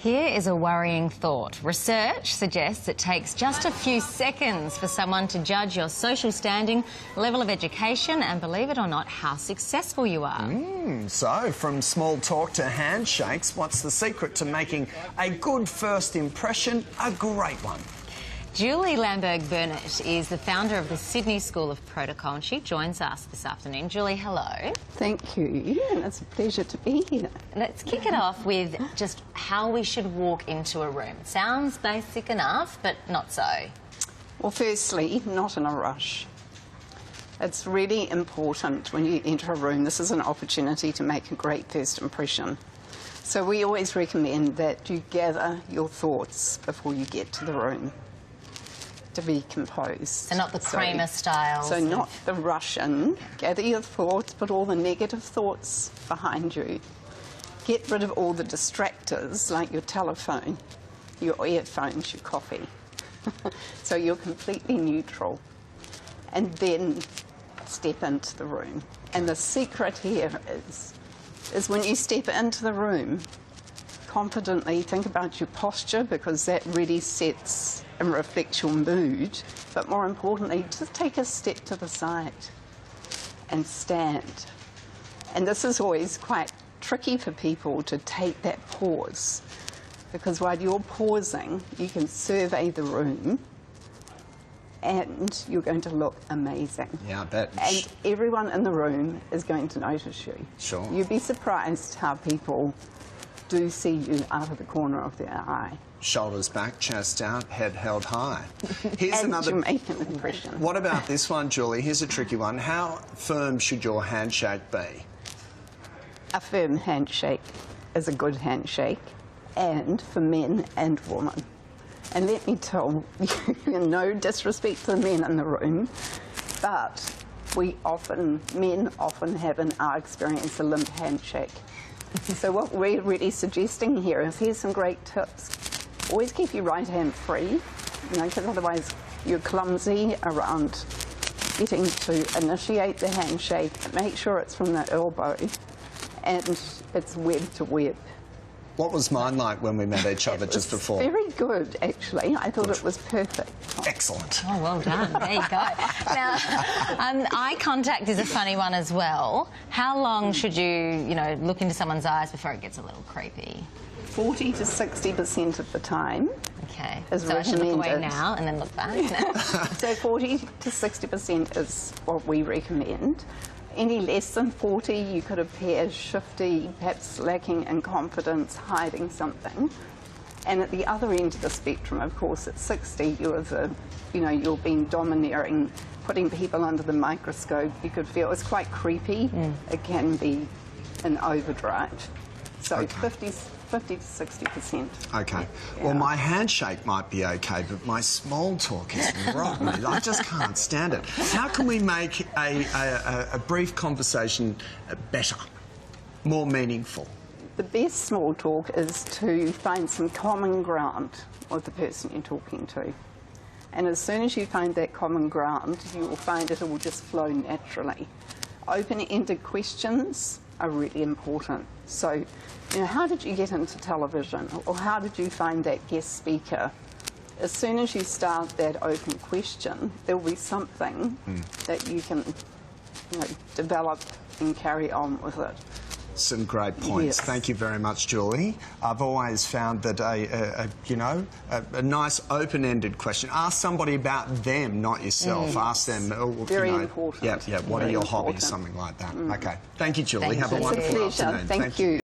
Here is a worrying thought. Research suggests it takes just a few seconds for someone to judge your social standing, level of education and, believe it or not, how successful you are. So, from small talk to handshakes, what's the secret to making a good first impression a great one? Julie Lamberg-Burnet is the founder of the Sydney School of Protocol and she joins us this afternoon. Julie, hello. Thank you, and it's a pleasure to be here. Let's kick it off with just how we should walk into a room. Sounds basic enough, but not so. Well, firstly, not in a rush. It's really important when you enter a room. This is an opportunity to make a great first impression. So we always recommend that you gather your thoughts before you get to the room, to be composed. So not the Kramer style. So not the Russian. Gather your thoughts, put all the negative thoughts behind you. Get rid of all the distractors, like your telephone, your earphones, your coffee. So you're completely neutral. And then step into the room. And the secret here is when you step into the room, confidently think about your posture, because that really sets and reflects your mood, but more importantly, just take a step to the side and stand. And this is always quite tricky for people, to take that pause, because while you're pausing, you can survey the room and you're going to look amazing. Yeah, I bet. And everyone in the room is going to notice you. Sure. You'd be surprised how people do see you out of the corner of their eye. Shoulders back, chest out, head held high. Here's And another. you make an impression. What about this one, Julie? Here's a tricky one. How firm should your handshake be? A firm handshake is a good handshake, and for men and women. And let me tell you, no disrespect to the men in the room, but men often have, in our experience, a limp handshake. So what we're really suggesting here is, here's some great tips. Always keep your right hand free, because otherwise you're clumsy around getting to initiate the handshake. Make sure it's from the elbow and it's web to web. What was mine like when we met each other just before? Very good, actually. I thought it was perfect. Excellent. Oh, well done. There you go. Now, eye contact is a funny one as well. How long should you, look into someone's eyes before it gets a little creepy? 40 to 60% of the time. Okay. Is so I should look away recommended. now and then look back? No. So 40 to 60% is what we recommend. Any less than 40, you could appear shifty, perhaps lacking in confidence, hiding something. And at the other end of the spectrum, of course, at 60, you're being domineering, putting people under the microscope. You could feel it's quite creepy. It can be an overdrive. So Okay. 50 to 60%. Okay. Yeah. Well, my handshake might be okay, but my small talk is rotten. I just can't stand it. How can we make a brief conversation better, more meaningful? The best small talk is to find some common ground with the person you're talking to. And as soon as you find that common ground, you will find it will just flow naturally. Open-ended questions are really important. So, how did you get into television? Or how did you find that guest speaker? As soon as you start that open question, there will be something that you can develop and carry on with it. Some great points. Yes. Thank you very much, Julie. I've always found that a nice open-ended question. Ask somebody about them, not yourself. Ask them. Very important. Yeah. What are Very your important. hobbies? Something like that. Okay. Thank you, Julie. Thank Have a you. wonderful It's a pleasure. afternoon. Thank you.